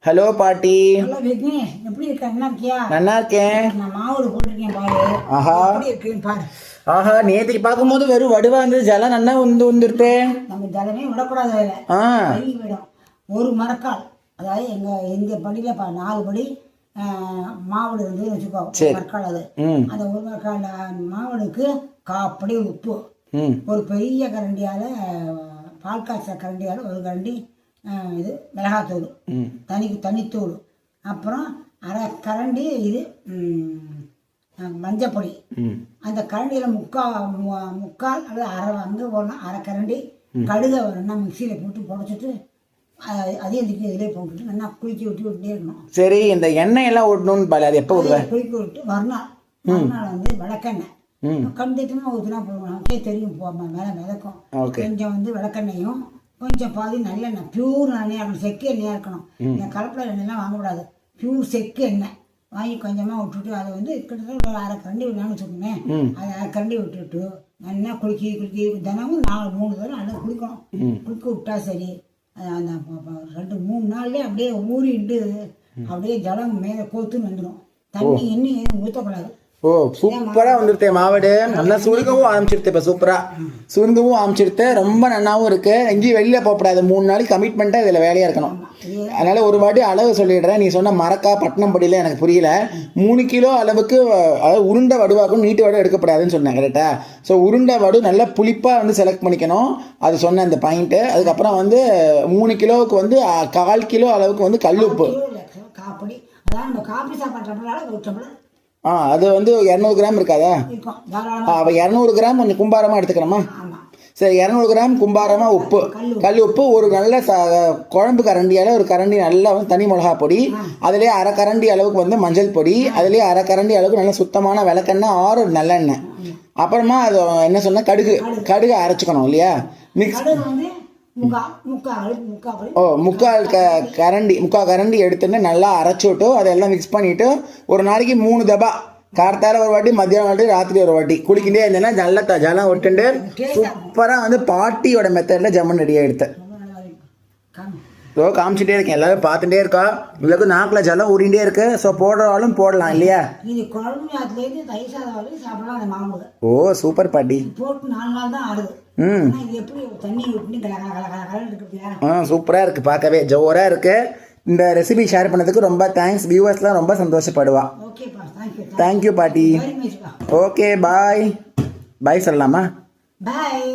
Hello பாட்டி. Hello Vignesh, எப்படி இருக்க? நல்லா இருக்கியா? நல்லா இருக்கேன். நான் மாவுல போட்டிருக்கேன் பாரு. ஆஹா, எப்படி இருக்குன்னு பாரு. ஆஹா, நேற்றுக்கு பார்க்கும்போது வெறும் வடுவா இருந்தது, ஜலம் நல்லா வந்துருத்தே. நம்ம ஜலமே விடக்கூடாது. அதில் கை விடும். ஒரு மரக்கால், அதாவது எங்க படியில 4 படி மாவுடு இருந்து வச்சுக்கோ. மரக்கால் அது. அந்த ஒரு மரக்கால் மாவுடுக்கு காப்படி உப்பு, ஒரு பெரிய கரண்டியால பால் காய்ச்ச கரண்டியால் ஒரு கரண்டி இது மிளகாத்தூள், தனித்தூள், அப்புறம் அரை கரண்டி இது மஞ்சப்பொடி. அந்த கரண்டியில் முக்கால் அல்லது அங்கே போடணும். அரை கரண்டி கடுகை வேணும்னா மிக்சியில் போட்டு புடச்சிட்டு அதையும் இதிலே போட்டுட்டு நல்லா குளிக்க விட்டுட்டே இருக்கணும். சரி, இந்த எண்ணெய் எல்லாம் விடணும்னு பாரு, அது எப்போ விடுவேன்? குளிக்க விட்டு மறுநாள் வந்து விளக்கெண்ணெய் கண்டிப்பாக ஊற்றினா போடுவோம். நமக்கே தெரியும் மேலே மிதக்கும். கொஞ்சம் வந்து விளக்கெண்ணையும் கொஞ்சம் பாதி நல்லெண்ணெய், பியூர் எண்ணெயாக இருக்கணும். செக்கு எண்ணெயாக இருக்கணும். இந்த கலப்பில் எண்ணெய்லாம் வாங்கக்கூடாது. பியூர் செக்கு எண்ணெய் வாங்கி கொஞ்சமாக விட்டுட்டு அதை வந்து கிட்டத்தட்ட ஒரு அரை கரண்டி விடலான்னு வச்சுக்கோங்க. அதை அரை கரண்டி விட்டுட்டு நல்லா குளிக்க தினமும் 3 தடவை நல்லா குளிக்கணும். குளிக்க விட்டா சரி. அந்த 2-3 நாள்லேயே அப்படியே ஊறிட்டு அப்படியே ஜலம் மேலே கோத்துன்னு வந்துடும். தண்ணி எண்ணெய் ஊற்றக்கூடாது. ஓ, சூப்பராக வந்துருத்தே மாவடு. நல்லா சுருங்கவும் ஆரம்பிச்சிருத்தேன். இப்போ சூப்பராக சுருங்கவும் ஆரம்பிச்சிருத்தேன். ரொம்ப நல்லாவும் இருக்கு. எங்கேயும் வெளியில் போகக்கூடாது. 3 நாளைக்கு கமிட்மெண்ட்டாக இதில் வேலையாக இருக்கணும். அதனால ஒரு வாட்டி அளவு சொல்லிடுறேன். நீ சொன்ன மரக்கா பட்டினம்படியில் எனக்கு புரியல. 3 கிலோ அளவுக்கு, அதாவது உருண்டை வடுவாக்கும் நீட்டு வடு எடுக்கப்படாதுன்னு சொன்னேன். கரெக்டா? ஸோ உருண்டை வடு நல்லா புளிப்பாக வந்து செலக்ட் பண்ணிக்கணும். அது சொன்ன அந்த பாயிண்ட்டு. அதுக்கப்புறம் வந்து 3 கிலோவுக்கு வந்து 1/4 கிலோ அளவுக்கு வந்து கல்லுப்பு. அது வந்து 200 கிராம் இருக்காதா? அப்போ 200 கிராம் கொஞ்சம் கும்பாரமாக எடுத்துக்கிறோமா? சரி, 200 கிராம் கும்பாரமாக உப்பு, கல் உப்பு, ஒரு நல்ல குழம்பு கரண்டியால் ஒரு கரண்டி நல்லா வந்து தனி மிளகா பொடி, அதுலேயே அரை கரண்டி அளவுக்கு வந்து மஞ்சள் பொடி, அதுலேயே அரை கரண்டி அளவுக்கு நல்ல சுத்தமான விளக்கெண்ணெய் ஆறு நல்லெண்ணெய். அப்புறமா அது என்ன சொன்னால் கடுகு அரைச்சிக்கணும் இல்லையா? மிக்ஸ் முக்கால் கரண்டி எடுத்துட்டு நல்லா அரைச்சிட்டு அதெல்லாம் மிக்ஸ் பண்ணிவிட்டு ஒரு நாளைக்கு 3 தபா, கார்த்தால ஒரு வாட்டி, மத்தியானம் வாட்டி, ராத்திரி ஒரு வாட்டி குளிக்கிட்டே இருந்தேன்னா நல்லா ஜலம் விட்டுட்டு சூப்பராக வந்து பாட்டியோட மெத்தடில் ஜம்மன் ரெடியாக எடுத்தேன். ஸோ காமிச்சிட்டே இருக்கேன், எல்லாரும் பார்த்துட்டே இருக்கா. உங்களுக்கு நாக்கில் ஜலம் ஊறிண்டே இருக்கு. ஸோ போடுறவாலும் போடலாம் இல்லையா? ஓ, சூப்பர் பாட்டி. சூப்பராக இருக்குது, பார்க்கவே ஜோராக இருக்குது. இந்த ரெசிபி ஷேர் பண்ணதுக்கு ரொம்ப தேங்க்ஸ். வியூவர்ஸ்லாம் ரொம்ப சந்தோஷப்படுவா. தேங்க்யூ பாட்டி. ஓகே, பாய். பாய் சொல்லலாமா? பாய்.